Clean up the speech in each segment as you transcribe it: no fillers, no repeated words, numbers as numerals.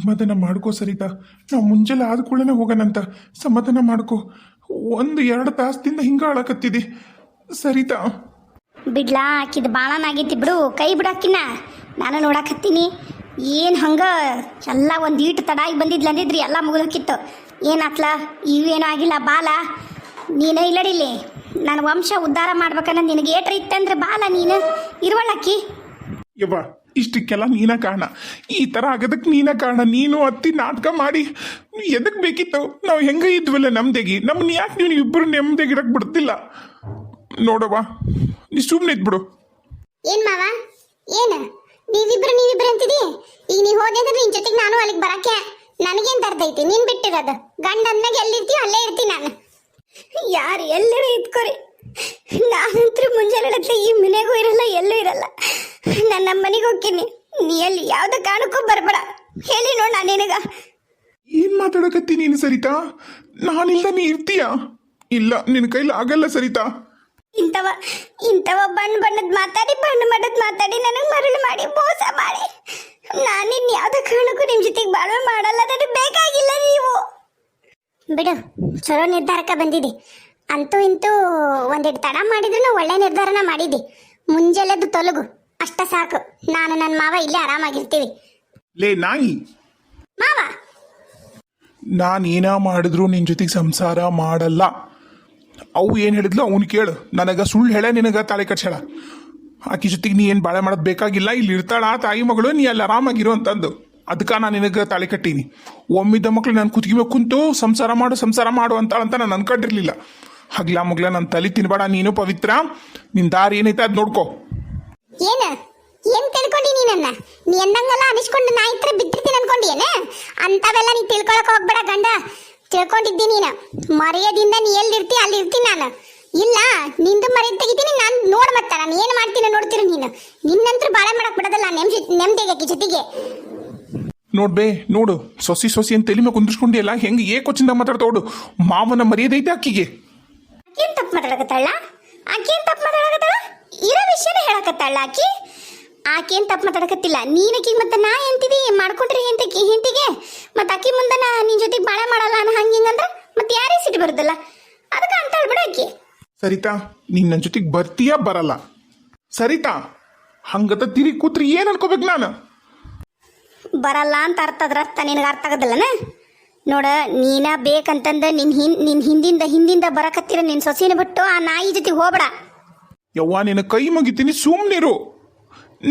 ಸಮಾಧಾನ ಮಾಡ್ಕೋ ಸರಿತಾ. ನಾವು ಮುಂಜಾನೆ ಆದ ಕೂಡಲೇ ಹೋಗೋಣಂತ. ಸಮಾಧಾನ ಮಾಡ್ಕೋ. 1-2 ತಾಸದಿಂದ ಹಿಂಗ ಆಳಕತ್ತಿದೆ ಸರಿತಾ. ಬಿಡ್ಲಾ, ಆಕಿದ್ ಬಾಳನಾಗೈತಿ ಬಿಡು, ಕೈ ಬಿಡಾಕಿನ. ನಾನು ನೋಡಾಕತ್ತೀನಿ. ಏನು ಹಂಗೆ ಎಲ್ಲ ಒಂದು ಈಟು ತಡಾಗಿ ಬಂದಿದ್ಲ ಅಂದಿದ್ರಿ, ಎಲ್ಲ ಮುಗಿದೋಕಿತ್ತು. ಏನಾತ್ಲ? ಇವೇನೂ ಆಗಿಲ್ಲ. ಬಾಲ ನೀನು ಇಲ್ಲಡಿಲಿ. ನನ್ನ ವಂಶ ಉದ್ಧಾರ ಮಾಡ್ಬೇಕನ್ನ ನಿನಗೆ ಏಟ್ರ ಇತ್ತಂದ್ರೆ ಬಾಲ ನೀನು ಇರುವಳಕ್ಕಿ. ಯವ್ವ, ಇಷ್ಟಕ್ಕೆಲ್ಲ ನೀನ ಕಾರಣ. ಈ ಥರ ಆಗೋದಕ್ಕೆ ನೀನ ಕಾರಣ. ನೀನು ಅತ್ತಿ ನಾಟಕ ಮಾಡಿ ಎದಕ್ಕೆ ಬೇಕಿತ್ತು? ನಾವು ಹೆಂಗೆ ಇದ್ವಲ್ಲ ನಮ್ದೆಗಿ. ನಮ್ಮನ್ನ ಯಾಕೆ ನೀವು ಇಬ್ಬರು ನೆಮ್ಮದಿಗಿರಕ್ಕೆ ಬಿಡ್ತಿಲ್ಲ? ನೋಡವ್ವ, ನೀ ಸುಮ್ಮನೆ ಇದ್ಬಿಡು. ಏನು ಮಾವ, ಏನು ನೀವಿಬ್ರು ಅಂತಿದಿ? ಈಗ ನೀವು ಹೋದೆ ಅಂದ್ರೆ ನಿನ್ ಜೊತೆಗೆ ನಾನು ಅಲ್ಲಿಗೆ ಬರಕ್ಕೆ ನನಗೇನು ತರ್ತೈತಿ? ನೀನು ಬಿಟ್ಟಿರೋದು ಗಂಡ ಅಂದಾಗ ಎಲ್ಲಿರ್ತೀವಿ ಅಲ್ಲೇ ಇರ್ತೀನಿ ನಾನು. ಯಾರು ಎಲ್ಲರೂ ಇದ್ಕೋರಿ, ನಾನಂತೂ ಮುಂಜಾನೆ ಈ ಮನೆಗೂ ಇರಲ್ಲ, ಎಲ್ಲೂ ಇರಲ್ಲ. ನಾನು ನಮ್ಮ ಮನೆಗೆ ಹೋಗ್ತೀನಿ. ನೀ ಎಲ್ಲಿ ಯಾವುದೇ ಕಾರಣಕ್ಕೂ ಬರಬೇಡ. ಹೇಳಿ ನೋಡ ನಾನು ನಿನಗ. ಏನು ಮಾತಾಡಕತ್ತಿ ನೀನು ಸರಿತಾ? ನಾನಿಲ್ದ ನೀ ಇರ್ತೀಯ? ಇಲ್ಲ, ನಿನ್ನ ಕೈಲಿ ಆಗಲ್ಲ ಸರಿತಾ. ಇಂಥವ ಬಣ್ಣದ ಮಾತಾಡಿ ನನಗೆ ಮರಳು ಮಾಡಿ ಮೋಸ ಮಾಡಿ ನಾನಿನ್ ಯಾವುದೇ ಕಾರಣಕ್ಕೂ ನಿಮ್ಮ ಜೊತೆಗೆ ಬಾಳ್ವೆ ಮಾಡಲ್ಲ. ನನಗೆ ಬೇಕಾಗಿಲ್ಲ ನೀವು. ಬಿಡು, ಚಲೋ ನಿರ್ಧಾರಕ್ಕೆ ಬಂದಿದ್ದಿ. ಅಂತೂ ಇಂತೂ ಒಂದೆರಡು ತಡ ಮಾಡಿದ್ರು ಒಳ್ಳೆ ನಿರ್ಧಾರನ ಮಾಡಿದ್ದಿ. ಮುಂಜಾನೆದ್ದು ತೊಲಗು ಅಷ್ಟ ಸಾಕು. ನಾನು ನನ್ನ ಮಾವ ಇಲ್ಲೇ ಆರಾಮಾಗಿರ್ತೀವಿ. ಲೇ ನಾಯಿ, ಮಾವ ನಾನೇನ ಮಾಡಿದ್ರು ನಿನ್ನ ಜೊತೆಗೆ ಸಂಸಾರ ಮಾಡಲ್ಲ. ಅವು ಏನು ಹೇಳಿದ್ಲು ಅವನು ಕೇಳು. ನನಗೆ ಸುಳ್ಳು ಹೇಳ, ನಿನಗೆ ತಾಳೆ ಕಟ್ಸ್ಯಾಳ. ಆಕಿ ಜೊತೆಗೆ ನೀ ಏನು ಬಾಳೆ ಮಾಡೋದು ಬೇಕಾಗಿಲ್ಲ. ಇಲ್ಲಿ ಇರ್ತಾಳ ತಾಯಿ ಮಗಳು, ನೀ ಅಲ್ಲಿ ಆರಾಮಾಗಿರು ಅಂತಂದು. ಅದಕ್ಕೆ ನಾನು ನಿನಗೆ ತಾಳಿ ಕಟ್ಟೀನಿ. ಒಮ್ಮಿದ್ದ ಮಕ್ಳು ನಾನು ಕುತ್ಕಿಮೆ ಕುಂತು ಸಂಸಾರ ಮಾಡು ಅಂತಾಳಂತ ನಾನು ಅನ್ಕೊಂಡಿರ್ಲಿಲ್ಲ. ಹಗ್ಲ ಮಗ್ಲ ನನ್ನ ತಲೆ ತಿನ್ಬೇಡ ನೀನು. ಪವಿತ್ರ, ನಿನ್ನ ದಾರಿ ಏನೈತೆ ಅದು ನೋಡ್ಕೋ. ಏನ್ ತಿಳ್ಕೊಂಡಿ ನೀನನ್ನ? ನೀ ಎಂದಂಗೆಲ್ಲ ಅನಿಸ್ಕೊಂಡು ನಾ ಇತ್ರ ಬಿದ್ದಿರ್ತೀನಿ ಅನ್ಕೊಂಡಿ ಏನ? ಅಂತವೆಲ್ಲ ನೀ ತಿಳ್ಕೊಳಕ್ ಹೋಗ್ಬೇಡ ಗಂಡ. ತಿಳ್ಕೊಂಡಿದ್ದಿ ನೀನು. ಮರ್ಯಾದಿಂದ ನೀ ಎಲ್ಲಿರ್ತಿ ಅಲ್ಲಿ ಇರ್ತೀನಿ ನಾನು. ಇಲ್ಲ, ನಿಂದು ಮರ್ಯಾದೆ ತೆಗಿತೀನಿ ನಾನು. ನೋಡ್ ಮತ್ತ ನಾನು ಏನು ಮಾಡ್ತೀನಿ ನೋಡ್ತೀರ ನೀನು. ನಿನ್ನಂತ್ರ ಬಾಳೆ ಮಾಡಕ್ ಬಿಡೋದಲ್ಲ ನೆಮ್ಮದಿಗೆ ಜೊತೆಗೆ. ನೋಡ್ಬೇ, ನೋಡು, ಸೊಸಿ ಅಂತ ತಲೆ ಮೇಲೆ ಕುಂದಿಸ್ಕೊಂಡಿ ಎಲ್ಲ ಹೆಂಗೆ ಏಕೊಚ್ಚಿಂದ ಮಾತಾಡ್ತೋಡು. ಮಾವನ ಮರ್ಯಾದೆ ಐತೆ ಆಕಿಗೆ. ಆಕೇನ್ ತಪ್ಪು ಮಾತಾಡಕತ್ತಾಳ? ಇರೋ ವಿಷಯನೇ ಹೇಳಕತ್ತಾಳ ಆಕಿ. ಆಕೇನ್ ತಪ್ಪು ಮಾತಾಡಕತ್ತಿಲ್ಲ. ನೀನಕಿ ಮತ್ತೆ ನಾ ಎಂತಿದಿ ಮಾಡ್ಕೊಂಡ್ರಿ ಹೆಂತಿಗೆ ಮತ್ತೆ ಆಕಿ ಮುಂದೆ ನಿನ್ ಜೊತೆಗೆ ಬಾಳೆ ಮಾಡಲ್ಲ ಅನ್ನೋ ಹಂಗಿಂಗಂದ್ರ ಮತ್ತೆ ಯಾರೇ ಸಿಟ್ಟು ಬರುದಲ್ಲ. ಅದಕ್ಕೆ ಅಂತಾಳ ಬಿಡ ಆಕಿ. ಸರಿತಾ, ನೀನ್ ನನ್ನ ಜೊತೆಗೆ ಬರ್ತೀಯಾ ಬರಲ್ಲ? ಸರಿತಾ, ಹಂಗತ ತಿರುಗಿ ಕೂತ್ರಿ ಏನ್ ಅನ್ಕೋಬೇಕು ನಾನು? ಬರಲ್ಲ ಅಂತ ಅರ್ಥ ನಿನಗೆ ಅರ್ಥ ಆಗದಲ್ಲನ? ನೋಡ, ನೀನ ಬೇಕಂತಂದ ನಿನ್ ಹಿಂದಿಂದ ಬರಕತ್ತಿರ ನಿನ್ ಸೊಸೆನ ಬಿಟ್ಟು ಆ ನಾಯಿ ಜೊತೆಗೆ ಹೋಗ್ಬೇಡ. ಯವ್ವ, ನಿನ್ನ ಕೈ ಮುಗಿತೀನಿ, ಸುಮ್ನಿರು.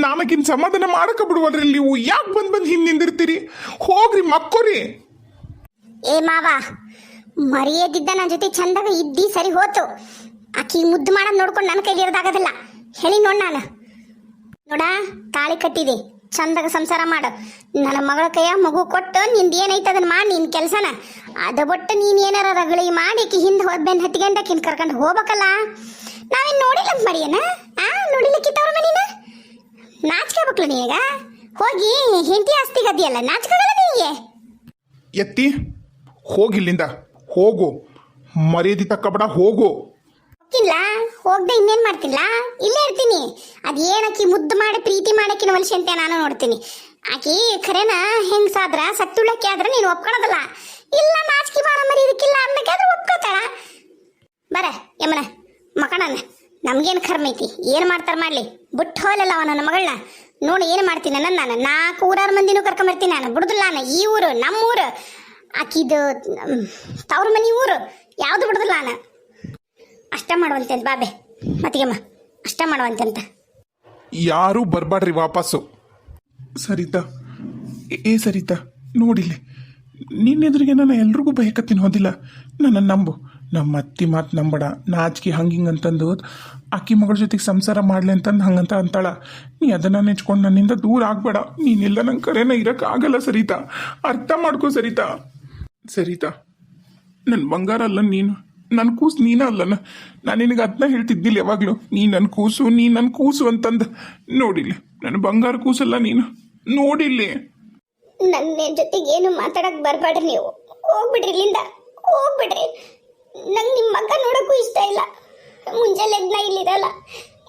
ನಾಮಕಿನ್ ಸಮಾಧಾನ ಮಾಡಕ ಬಿಡುವಲ್ರಿ ನೀವು. ಯಾಕೆ ಬಂದ್ ಹಿಂದಿಂದಿರ್ತೀರಿ? ಹೋಗ್ರಿ ಮಕ್ಕೋರಿ. ಏ ಮಾವ, ಮರ್ಯಾದಿದ್ದ ನನ್ನ ಜೊತೆ ಚಂದಾಗ ಇದ್ದಿ ಸರಿ ಹೋತು. ಆಕಿ ಮುದ್ದು ಮಾಡೋದು ನೋಡ್ಕೊಂಡು ನನ್ನ ಕೈಲಿ ಇರೋದಾಗೋದಿಲ್ಲ. ಹೇಳಿ ನಾನು ನೋಡ, ತಾಳಿ ಕಟ್ಟಿದೆ, ಚಂದಾಗ ಸಂಸಾರ ಮಾಡು. ನನ್ನ ಮಗಳ ಕೈಯ ಮಗು ಕೊಟ್ಟು ನಿಂದ ಏನೈತೆ ಅದನ್ನ ಮಾಡಿ ನಿನ್ ಕೆಲಸನ. ಅದು ಬಿಟ್ಟು ನೀನ್ ಏನಾರ ರಗಳಿ ಮಾಡಿ ಆಕಿ ಹಿಂದೆ ಬೆನ್ನು ಹತ್ಕೊಂಡಾಕಿನ್ ಕರ್ಕೊಂಡು ಹೋಗ್ಬೇಕಲ್ಲ. ನಾವೇನು ನೋಡಿಲ್ಲ ಅಂತ ಮಾಡಿಯನ? ನೋಡಿಲ್ಲಕ್ಕಿತ್ತವ್ರ ಮನಿನ ನಾಚಿಕೆ ಬೇಕಲ್ಲ ನೀಗ. ಹೋಗಿ ಹೆಂಡತಿ ಆಸ್ತಿ ಗದಿಯಲ್ಲ, ನಾಚಿಕಾಗಲ್ಲ ನಿನಗೆ? ಎತ್ತಿ ಹೋಗಿಲ್ಲಿಂದ ಹೋಗು. ಮರ್ಯಾದೆ ತಕ್ಕಬೇಡ, ಹೋಗು. ಹೋಗಿಲ್ಲ, ಹೋಗ್ದೆ ಇನ್ನೇನ್ ಮಾಡ್ತಿಲ್ಲ, ಇಲ್ಲೇ ಇರ್ತೀನಿ. ಅದೇನಕ್ಕಿ ಮುದ್ದು ಮಾಡಿ ಪ್ರೀತಿ ಮಾಡಕ್ಕಿನ ಮನುಷ್ಯ ಅಂತ ನಾನು ನೋಡ್ತೀನಿ. ಆಕಿ ಖರೇನ ಹೆಂಗ್ಸಾದ್ರ ಸತ್ತುಳ್ಳಕ್ಕೆ ಆದ್ರೆ ನೀನು ಒಪ್ಕೊಳೋದಲ್ಲ. ಇಲ್ಲ, ನಾಚಿಕೆ ಮಾಡ ಮರಿ ಇದಕ್ಕಿಲ್ಲ ಅನ್ನಕ್ಕಾದ್ರೆ ಒಪ್ಕೋತಾಳ. ಬರ ಯಮನ ಮಕಣನ, ನಮ್ಗೇನು ಕರ್ಮ ಐತಿ? ಏನು ಮಾಡ್ತಾರ ಮಾಡ್ಲಿ, ಬಿಟ್ಟು ಹೋಗಲ್ಲ ಅವ ನನ್ನ ಮಗಳನ್ನ. ನೋಡಿ ಏನು ಮಾಡ್ತೀನಿ ನಾನು 4 ಊರಾರ ಮಂದಿನೂ ಕರ್ಕೊಂಬರ್ತೀನಿ ನಾನು. ಬಿಡುದಿಲ್ಲ ನಾನು. ಈ ಊರು ನಮ್ಮೂರು, ಆಕಿದು ತವ್ರ ಮನಿ ಊರು, ಯಾವುದು ಬಿಡುದಿಲ್ಲ ನಾನು. ಅಷ್ಟ ಮಾಡುವಂತೆ ಅಂತ ಬಾಬೆ ಮತ್ತಿಗೆಮ್ಮ, ಅಷ್ಟ ಮಾಡುವಂತೆ ಅಂತ. ಯಾರೂ ಬರ್ಬಾಡ್ರಿ ವಾಪಸ್ಸು. ಸರಿತಾ, ಸರಿತಾ, ನೋಡಿಲ್ಲ ನಿನ್ನೆದುರಿಗೆ ನಾನು ಎಲ್ರಿಗೂ ಬಯಕತ್ತೀನಿ. ಹೋದಿಲ್ಲ, ನನ್ನ ನಂಬು. ನಮ್ಮ ಅತ್ತಿ ಮಾತು ನಂಬಡ. ನಾಚಿಕೆ ಹಂಗಿಂಗಂತಂದು ಆಕಿ ಮಗಳ ಜೊತೆಗೆ ಸಂಸಾರ ಮಾಡಲಿ ಅಂತಂದು ಹಂಗಂತ ಅಂತಾಳ. ನೀ ಅದನ್ನು ನೆಚ್ಕೊಂಡು ನನ್ನಿಂದ ದೂರ ಆಗಬೇಡ. ನೀನಿಲ್ಲ ನಂಗೆ ಕರೆನ ಇರೋಕ್ಕಾಗಲ್ಲ ಸರಿತಾ. ಅರ್ಥ ಮಾಡ್ಕೋ ಸರಿತಾ. ಸರಿತಾ, ನನ್ನ ಬಂಗಾರ ಅಲ್ಲ ನೀನು, ನನ್ನ ಕೂಸು ನೀನ ಅಲ್ಲನ. ನಾನು ನಿನಗೆ ಅದನ್ನ ಹೇಳ್ತಿದ್ದಿಲ್ಲ ಯಾವಾಗಲೂ, ನೀ ನನ್ನ ಕೂಸು ಅಂತಂದು. ನೋಡಿಲ್ಲ, ನನ್ನ ಬಂಗಾರ ಕೂಸಲ್ಲ ನೀನು. ನೋಡಿಲ್ಲ, ನನ್ನ ಜೊತೆಗೆ ಏನು ಮಾತಾಡಕ್ ಬರ್ಬೇಡ್ರಿ ನೀವು. ಹೋಗ್ಬಿಡ್ರಿ ಇಲ್ಲಿಂದ, ಹೋಗ್ಬಿಡ್ರಿ. ನಂಗೆ ನಿಮ್ಮ ಮಗ ನೋಡೋಕ್ಕೂ ಇಷ್ಟ ಇಲ್ಲ. ಮುಂಜಾನೆ ನಾ ಇಲ್ಲಿರಲ್ಲ.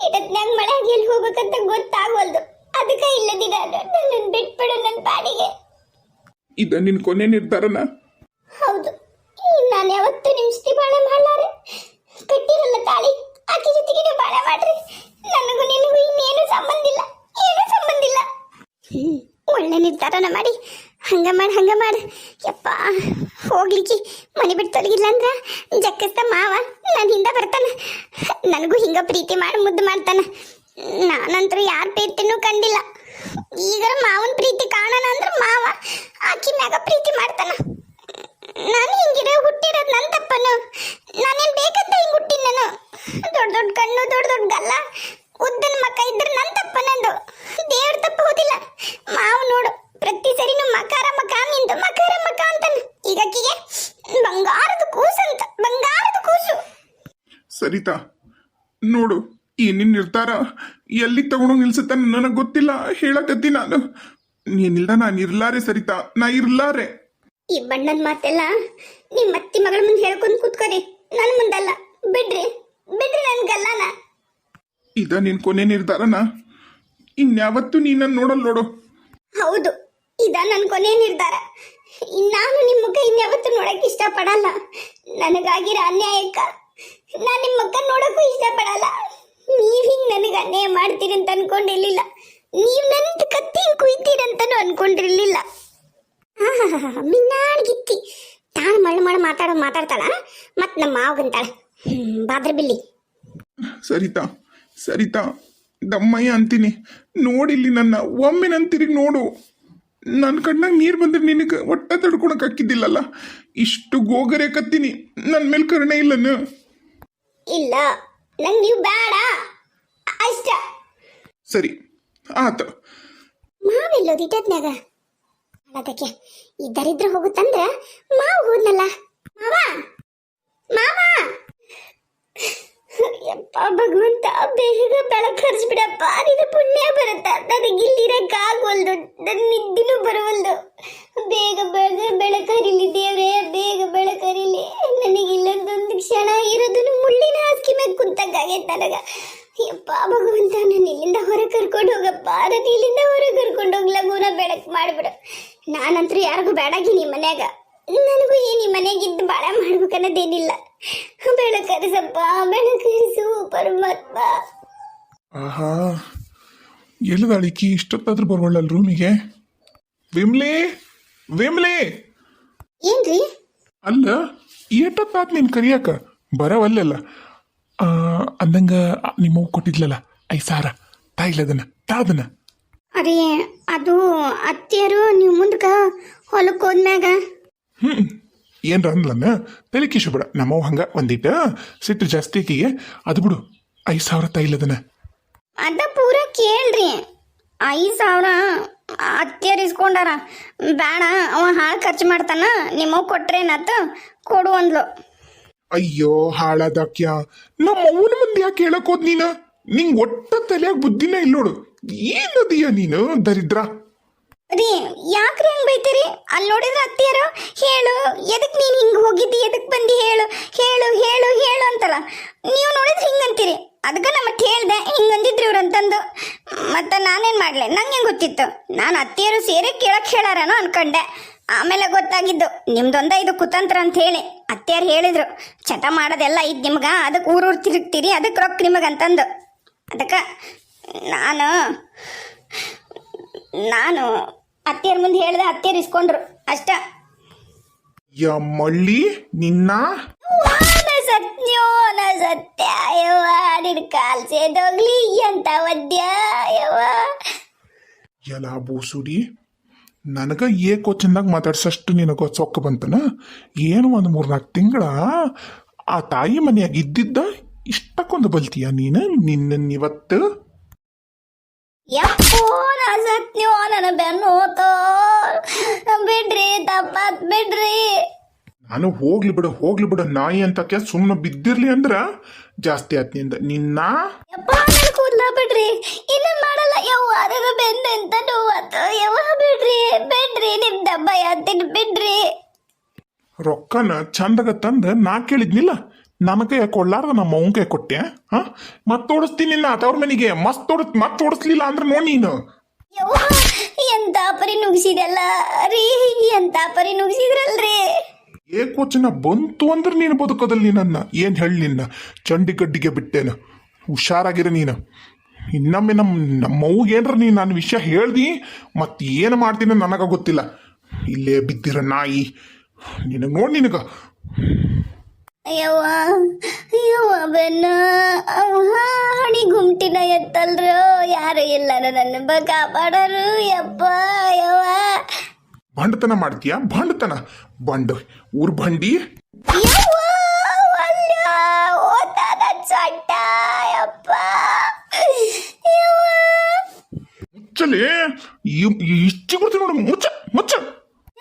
ಇಡತ್ನಾಗ ಮಳೆ ಎಲ್ಲಿ ಹೋಗ್ಬೇಕಂತ ಗೊತ್ತಾಗೋಲ್ದು. ಅದಕ್ಕೆ ಇಲ್ಲದಿರ ನನ್ನನ್ನು ಬಿಟ್ಬಿಡು ನನ್ನ ಪಾಡಿಗೆ. ಇದ ನಿನ್ ಕೊನೆ ನಿರ್ಧಾರನ? ಹೌದು, ನಾನು ಯಾವತ್ತೂ ನಿಮ್ ಜೊತೆ ಬಾಳೆ ಮಾಡಲಾರೆ. ಕಟ್ಟಿರಲ್ಲ ತಾಳಿ, ಆಕೆ ಜೊತೆಗೆ ನೀವು ಬಾಳೆ ಮಾಡ್ರಿ. ನನಗೂ ನಿನಗೂ ಇನ್ನೇನು ಸಂಬಂಧ ಇಲ್ಲ, ಏನು ಸಂಬಂಧ ಇಲ್ಲ. ಒಳ್ಳೆ ನಿರ್ಧಾರನ ಮಾಡಿ. ಹಂಗ ಮಾಡಿ ಯಪ್ಪ. ಹೋಗ್ಲಿಕ್ಕೆ ಮನೆ ಬಿಟ್ಟು ತೊಲಗಿಲ್ಲ ಅಂದ್ರ ಜಕ್ಕಸ್ತ ಮಾವ ನನ್ನ ಹಿಂದೆ ಬರ್ತಾನ. ನನಗೂ ಹಿಂಗ ಪ್ರೀತಿ ಮಾಡಿ ಮುದ್ದು ಮಾಡ್ತಾನ. ನಾನಂತರೂ ಯಾರ ಪ್ರೀತಿನೂ ಕಂಡಿಲ್ಲ. ಈಗ ಮಾವನ್ ಪ್ರೀತಿ ಕಾಣೋಣ ಅಂದ್ರ ಮಾವ ಆಕಿ ಮ್ಯಾಗ ಪ್ರೀತಿ ಮಾಡ್ತಾನ. ನಾನು ಹಿಂಗಿರ ಹುಟ್ಟಿರೋದು ನನ್ನ ತಪ್ಪನು. ನಾನೇನ್ ಬೇಕಂತ ಹಿಂಗ್ ಹುಟ್ಟಿನ ನಾನು. ದೊಡ್ಡ ದೊಡ್ಡ ಕಣ್ಣು, ದೊಡ್ಡ ದೊಡ್ಡ ಗಲ್ಲ, ಉದ್ದನ ಮಕ್ಕ ಇದ್ರೆ ನನ್ನ ತಪ್ಪ ನಂದು. ದೇವ್ರ ತಪ್ಪು ಹೋದಿಲ್ಲ. ಮಾವು ನೋಡು, ಪ್ರತಿ ಸರಿನು ಮಕಾರ ಮಕ ನಿಂದು ಮಕಾರ ಮಕ ಅಂತಾನ. ಈಗ ಆಕಿಗೆ ಬಂಗಾರದ ಕೂಸು ಅಂತ, ಬಂಗಾರದ ಕೂಸು. ಸರಿತಾ ನೋಡು, ಈ ನಿನ್ ನಿರ್ಧಾರ ಎಲ್ಲಿ ತಗೊಂಡೋಗಿ ನಿಲ್ಸುತ್ತ ನನಗೆ ಗೊತ್ತಿಲ್ಲ. ಹೇಳಕತ್ತಿ ನಾನು. ನೀನಿಲ್ಲ ನಾನು ಇರ್ಲಾರೆ ಸರಿತಾ, ನಾ ಇರ್ಲಾರೆ. ಈ ಬಣ್ಣದ ಮಾತೆಲ್ಲ ನಿಮ್ಮ ಅತ್ತಿ ಮಗಳ ಮುಂದೆ ಹೇಳ್ಕೊಂಡು ಕೂತ್ಕೊರಿ, ನನ್ನ ಮುಂದಲ್ಲ. ಬಿಡ್ರಿ ಬಿಡ್ರಿ ನನ್ ಗಲ್ಲನ. ಇದ ನಿನ್ ಕೊನೆ ನಿರ್ಧಾರನ? ಇನ್ಯಾವತ್ತು ನೀನನ್ನು ನೋಡಲ್ ನೋಡು. ಹೌದು, ಇದ ನನ್ನ ಕೊನೆ ನಿರ್ಧಾರ. ನಾನು ನಿಮ್ಮ ಮುಖ ಇನ್ಯಾವತ್ತು ನೋಡಕ್ ಇಷ್ಟಪಡಲ್ಲ. ನನಗಾಗಿರೋ ಅನ್ಯಾಯಕ್ಕ ನಾನು ನಿಮ್ಮ ಮುಖ ನೋಡಕ್ಕೂ ಇಷ್ಟಪಡಲ್ಲ. ನೀವ್ ಹಿಂಗ್ ನನಗೆ ಅನ್ಯಾಯ ಮಾಡ್ತೀರಿ ಅಂತ ಅನ್ಕೊಂಡಿರ್ಲಿಲ್ಲ. ನೀವ್ ನನ್ನ ಕತ್ತಿ ಕುಯ್ತೀರಂತನೂ ಅನ್ಕೊಂಡಿರ್ಲಿಲ್ಲ. ಮಿನ್ನಾಡ್ಗಿತ್ತಿ ತಾನು ಮಳ್ಳು ಮಾಡಿ ಮಾತಾಡ್ತಾಳ. ಮತ್ ನಮ್ಮ ಮಾವಗಂತಾಳ ಬಾದ್ರ ಬಿಲ್ಲಿ. ಸರಿತಾ ಸರಿತಾ ದಮ್ಮಯ್ಯ ಅಂತೀನಿ. ನೋಡಿಲ್ಲಿ ನನ್ನ ಒಮ್ಮೆ ನನ್ನ ತಿರುಗಿ ನೋಡು. ನನ್ನ ಕಣ್ಣಾಗ ನೀರು ಬಂದ್ರೆ ನಿನಗೆ ಒಟ್ಟ ತಡ್ಕೊಳಕ್ ಹಾಕಿದ್ದಿಲ್ಲಲ್ಲ. ಇಷ್ಟು ಗೋಗರೆ ಕತ್ತೀನಿ, ನನ್ನ ಮೇಲೆ ಕರುಣೆ ಇಲ್ಲನು? ಇಲ್ಲ, ನಂಗೆ ನೀವು ಬೇಡ ಅಷ್ಟ. ಸರಿ ಆತ. ಮಾವೆಲ್ಲೋದು ಇಟ್ಟದ್ನಾಗ ಅದಕ್ಕೆ ಈ ದರಿದ್ರ ಹೋಗುತ್ತಂದ್ರ ಮಾವು ಹೋದ್ನಲ್ಲ. ಮಾವ ಮಾವ, ಯಪ್ಪ ಭಗವಂತ, ಬೇಗ ಬೆಳಕು ಹರಿಸ್ಬಿಡಪ್ಪ. ನಿನ್ನ ಪುಣ್ಯ ಬರುತ್ತ. ನನಗೆ ಇಲ್ಲಿರಕ್ ಆಗೋಲ್ದು, ನನ್ನ ನಿದ್ದಿನೂ ಬರವಲ್ದು. ಬೇಗ ಬೆಳಕು ಹರಿಲಿ ದೇವ್ರೆ, ಬೇಗ ಬೆಳಕು ಹರಿಲಿ. ನನಗೆ ಇಲ್ಲೊಂದೊಂದು ಕ್ಷಣ ಇರೋದನ್ನು ಮುಳ್ಳಿನ ಹಾಸಿಗೆ ಮೇಲೆ ಕುಂತಂಗಾಗೈತೆ ನನಗ. ಯಪ್ಪ ಭಗವಂತ, ನಾನು ಇಲ್ಲಿಂದ ಹೊರಗೆ ಕರ್ಕೊಂಡು ಹೋಗಪ್ಪ. ನಾನು ಇಲ್ಲಿಂದ ಹೊರಗೆ ಕರ್ಕೊಂಡು ಹೋಗ್ಲಗೂನ ಬೆಳಕು ಮಾಡಿಬಿಡು. ನಾನಂತರೂ ಯಾರಿಗೂ ಬೇಡಾಗಿನಿ ಮನ್ಯಾಗ. ನನಗೂ ಏನು ಈ ಮನೆಗಿದ್ದು ಬಾಳ ಮಾಡ್ಬೇಕನ್ನೋದೇನಿಲ್ಲ. ಬೆಳಕರಿಸಪ್ಪ, ಬೆಳಕರಿಸು ಪರಮಾತ್ಮ. ಆಹಾ, ಎಲ್ಲದಾಳಿಕಿ ಇಷ್ಟೊತ್ತಾದ್ರೂ ಬರುವಲ್ಲ ರೂಮಿಗೆ. ವಿಮ್ಲೆ ವಿಮ್ಲೆ, ಏನ್ರಿ? ಅಲ್ಲ ಏಟತ್ತಾತ್ ನೀನ್ ಕರಿಯಾಕ ಬರವಲ್ಲೆಲ್ಲ. ಅಂದಂಗ ನಿಮ್ಮವ್ ಕೊಟ್ಟಿದ್ಲಲ್ಲ 5,000 ತಾಯಿಲ್ಲದನ್ನ ತಾದನ. ಅರೇ, ಅದು ಅತ್ತಿಯರು ನೀವು ಮುಂದಕ ಹೊಲಕ್ಕೆ ಹೋದ್ಮ್ಯಾಗ. ಏನ್ರ ಅಂದ್ಲನ್ನ ತಲೆಕಿಶು ಬಿಡ. ನಮ್ಮವ್ ಹಂಗ ಒಂದಿಟ್ಟ ಸಿಟ್ಟು ಜಾಸ್ತಿ ಆಕಿಗೆ. ಅದು ಬಿಡು, 5,000 ತಾಯಿಲ್ಲದನ. ಅದ ಪೂರ ಕೇಳ್ರಿ. 5,000 ಅತ್ತಿಯರು ಇಸ್ಕೊಂಡಾರ. ಬೇಡ, ಅವ ಹಾಳು ಖರ್ಚು ಮಾಡ್ತಾನ, ನಿಮ್ಮವ್ ಕೊಟ್ರೇನತ್ತ ಕೊಡು ಅಂದ್ಲು. ಅಯ್ಯೋ ಹಾಳಾದಾಕ್ಯ, ನಮ್ಮ ಅವನ ಮುಂದೆ ಯಾಕೆ ಹೇಳಕ್ ಹೋದ್ ನೀನ? ನಿಂಗ್ ಒಟ್ಟ ತಲೆಯಾಗ ಬುದ್ಧಿನ ಇಲ್ಲೋಡು. ಏನದೀಯ ನೀನು ದರಿದ್ರ? ರೀ, ಯಾಕ್ರಿ ಹಂಗ್ ಬೈತೀರಿ? ಅಲ್ಲಿ ನೋಡಿದ್ರೆ ಅತ್ತಿಯರು ಹೇಳು, ಎದಕ್ ನೀನ್ ಹಿಂಗ್ ಹೋಗಿದ್ದಿ, ಎದಕ್ ಬಂದಿ, ಹೇಳು ಹೇಳು ಹೇಳು ಹೇಳು ಅಂತಲ್ಲ. ನೀವು ನೋಡಿದ್ರೆ ಹಿಂಗಂತೀರಿ. ಅದಕ್ಕೆ ನಮ್ಮ ಹೇಳ್ದೆ ಹಿಂಗಂದಿದ್ರಿ ಇವ್ರು ಅಂತಂದು. ಮತ್ತೆ ನಾನೇನ್ ಮಾಡ್ಲೆ? ನಂಗೆ ಹೆಂಗ್ ಗೊತ್ತಿತ್ತು? ನಾನು ಅತ್ತಿಯರು ಸೇರಿ ಕೇಳಕ್ ಹೇಳಾರನೋ ಅನ್ಕೊಂಡೆ. ಆಮೇಲೆ ಗೊತ್ತಾಗಿದ್ದು ನಿಮ್ದೊಂದ ಇದು ಕುತಂತ್ರ ಅಂತ ಹೇಳಿ. ಅತ್ತಿಯರು ಹೇಳಿದ್ರು, ಚಟ ಮಾಡೋದೆಲ್ಲ ಇದ್ ನಿಮ್ಗ, ಅದಕ್ಕೆ ಊರೂರು ತಿರುಗ್ತೀರಿ, ಅದಕ್ಕೆ ರೊಕ್ಕ ನಿಮಗಂತಂದು. ಅದಕ್ಕೆ ನಾನು ಅತ್ತಿಯರ ಮುಂದೆ ಹೇಳ್ದೆ, ಅತ್ತಿಯರು ಇಸ್ಕೊಂಡ್ರು ಅಷ್ಟ. ಮಳ್ಳಿ ನಿನ್ನ ಸತ್ಯೋನ ಸತ್ಯ ಯವ್ವ, ನಿನ್ ಕಾಲ್ ಸೇದೋಗ್ಲಿ ಅಂತ ವದ್ಯ ಯವ್ವ. ಎಲ್ಲ ಬೂಸುಡಿ, ನನಗ ಏಕೋ ಚಂದಾಗ ಮಾತಾಡ್ಸಷ್ಟು ನಿನಗ ಸೊಕ್ಕ ಬಂತನ? ಏನು ಒಂದು 3-4 ತಿಂಗಳ ಆ ತಾಯಿ ಮನೆಯಾಗ ಇದ್ದಿದ್ದ ಇಷ್ಟಕ್ಕೊಂದು ಬಲ್ತೀಯ ನೀನು? ನಿನ್ನನ್ನಿವತ್ತು ಯಪ್ಪೋ ನಾ ಸತ್ಯೋ, ನನ್ನ ಬೆನ್ನು ಹೋತೋ. ಬಿಡ್ರಿ, ತಪ್ಪಾತ್ ಬಿಡ್ರಿ. ನಾನು ಹೋಗ್ಲಿ ಬಿಡು ನಾಯಿ ಅಂತಕ್ಕೆ ಸುಮ್ಮನೆ ಬಿದ್ದಿರ್ಲಿ ಅಂದ್ರ ಜಾಸ್ತಿ ಆತ್ನಿಂದ ನಿನ್ನ. ಯಪ್ಪ, ನನ್ ಕೂದ್ಲ ಬಿಡ್ರಿ, ಇನ್ನ ಮಾಡಲ್ಲ ಯವ್ವ. ಅದರ ಬೆನ್ನು ಎಂತ ನೋವತ್ತು ಯವ್ವ. ಬಿಡ್ರಿ ನಿಮ್ ದಬ್ಬ ಯಾತಿನ್ ಬಿಡ್ರಿ. ರೊಕ್ಕನ ಚಂದಾಗ ತಂದ ನಾ ಕೇಳಿದ್ನಿಲ್ಲ, ನನಗೆ ಕೊಡ್ಲಾರ್ದ ನಮ್ಮ ಅವಂಗೆ ಕೊಟ್ಟೆ. ಮತ್ ಓಡಿಸ್ತೀನಿ ನಿನ್ನ ತವ್ರ ಮನೆಗೆ. ಮತ್ ಓಡಿಸ್ಲಿಲ್ಲ ಅಂದ್ರೆ ನೋಡಿ ನೀನು. ಯವ್ವ, ಎಂತ ಪರಿ ನುಗ್ಸಿದಲ್ಲ ರೀ, ಎಂತ ಪರಿ ನುಗ್ಸಿದ್ರಲ್ರಿ. ಏಕೋಚನ ಬಂತು ಅಂದ್ರೆ ನೀನು ಬದುಕೋದಲ್ಲಿ ನನ್ನ ಏನು ಹೇಳಿ ನಿನ್ನ ಚಂಡಿಗಡ್ಡಿಗೆ ಬಿಟ್ಟೇನು. ಹುಷಾರಾಗಿರ ನೀನು. ಇನ್ನೊಮ್ಮೆ ನಮ್ಮವ್ಗೆ ಏನ್ರ ನೀನು ನನ್ನ ವಿಷಯ ಹೇಳ್ದಿ ಮತ್ತೆ ಏನು ಮಾಡ್ತೀನಿ ನನಗೆ ಗೊತ್ತಿಲ್ಲ. ಇಲ್ಲೇ ಬಿದ್ದಿರ ನಾಯಿ ನಿನಗೆ ನೋಡಿ ನಿನಗ. ಯವ್ವ ಯವ್ವ ಬೆನ್ನ ಹಣಿ ಗುಮ್ಟಿನ ಎತ್ತಲ್ರು, ಯಾರು ಇಲ್ಲ ನನ್ನ ಕಾಪಾಡರು. ಯಪ್ಪ ಯವ್ವ. ಬಂಡತನ ಮಾಡ್ತೀಯ? ಬಂಡತನ ಬಂಡ ಊರ್ ಬಂಡಿ. ಯವ್ವ ಅಲ್ಲ ಓತಾದ ಸೊಟ್ಟ. ಯಪ್ಪ ಯವ್ವ. ಮುಚ್ಚಲಿ ಇಚ್ಚಿ ಕೊಡ್ತೀನಿ ನೋಡು. ಮುಚ್ಚ ಮುಚ್ಚ.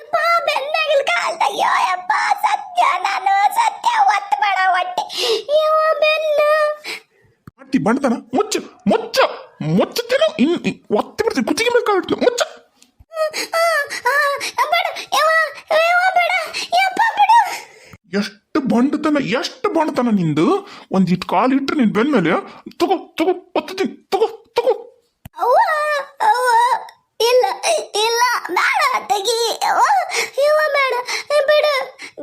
ಯಪ್ಪ ಬೆನ್ನಾಗಿಲ್ ಕಾಲ್ ತೆಗಿಯೋ. ಯಪ್ಪ ಸತ್ಯ, ನಾನು ಸತ್ಯ ಒತ್ತಬೇಡ ಹೊಟ್ಟೆ. ಯವ್ವ ಬೆನ್ನ ಮಾಡ್ತಿ ಬಂಡತನ. ಮುಚ್ಚ ಮುಚ್ಚ ಮುಚ್ಚುತ್ತೇನೋ. ಒತ್ತಿ ಬಿಡ್ತೀನಿ ಕುತ್ತಿಗೆ ಮೇಲೆ ಕಾಲಿಡ್ತೀನಿ. ಮುಚ್ಚ. ಬೇಡ ಯವ್ವ, ಯವ್ವ ಬೇಡ. ಯಪ್ಪ ಬೇಡ. ಎಷ್ಟು ಬಂಡತನ ನಿಂದು. ಒಂದಿಟ್ಟು ಕಾಲು ಇಟ್ರೆ ನಿನ್ ಬೆನ್ ಮೇಲೆ ತಗೋ ತಗೋ ಒತ್ತೀನಿ. ತಗೋ ತಗೋ. ಅವ್ವ ಅವ್ವ ಇಲ್ಲ ಇಲ್ಲ ಬೇಡ ತೆಗಿ. ಯವ್ವ ಯವ್ವ ಬೇಡ. ಬಿಡು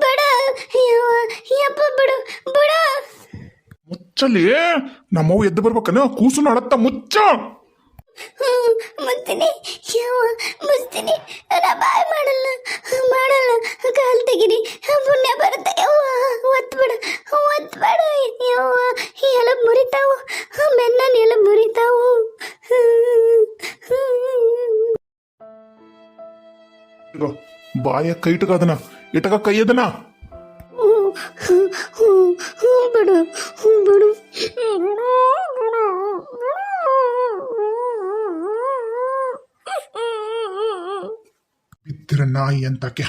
ಬಿಡು. ಯವ್ವ ಯಪ್ಪ ಬಿಡು ಬಿಡು. ಮುಚ್ಚಲಿ. ನಮ್ಮವು ಎದ್ದು ಬರ್ಬೇಕನ ಕೂಸು ನಡತ್ತ. ಮುಚ್ಚ. ಮುಸ್ತೀನಿ ಯವ್ವ ಮುಸ್ತೀನಿ. ಬಾಯ್ ಮಾಡಲ್ಲ ಮಾಡಲ್ಲ. ಕಾಲ್ ತೆಗಿರಿ ಪುಣ್ಯ ಬರುತ್ತೆ. ಯವ್ವ ಒತ್ಬೇಡ ಒತ್ಬೇಡ. ಯವ್ವ ಎಲಬ್ ಮುರಿತಾವು, ಬೆನ್ನ ಎಲಬ್ ಮುರಿತಾವು. ಬಾಯ ಕೈ ಇಟ್ಟಕ ಅದನ್ನ ಇಟ್ಟಕ ಕೈ ಅದನ್ನ. ಬಿಡು ಬಿಡು. ಬಿದ್ದಿರ ನಾಯಿ ಅಂತಕ್ಯ.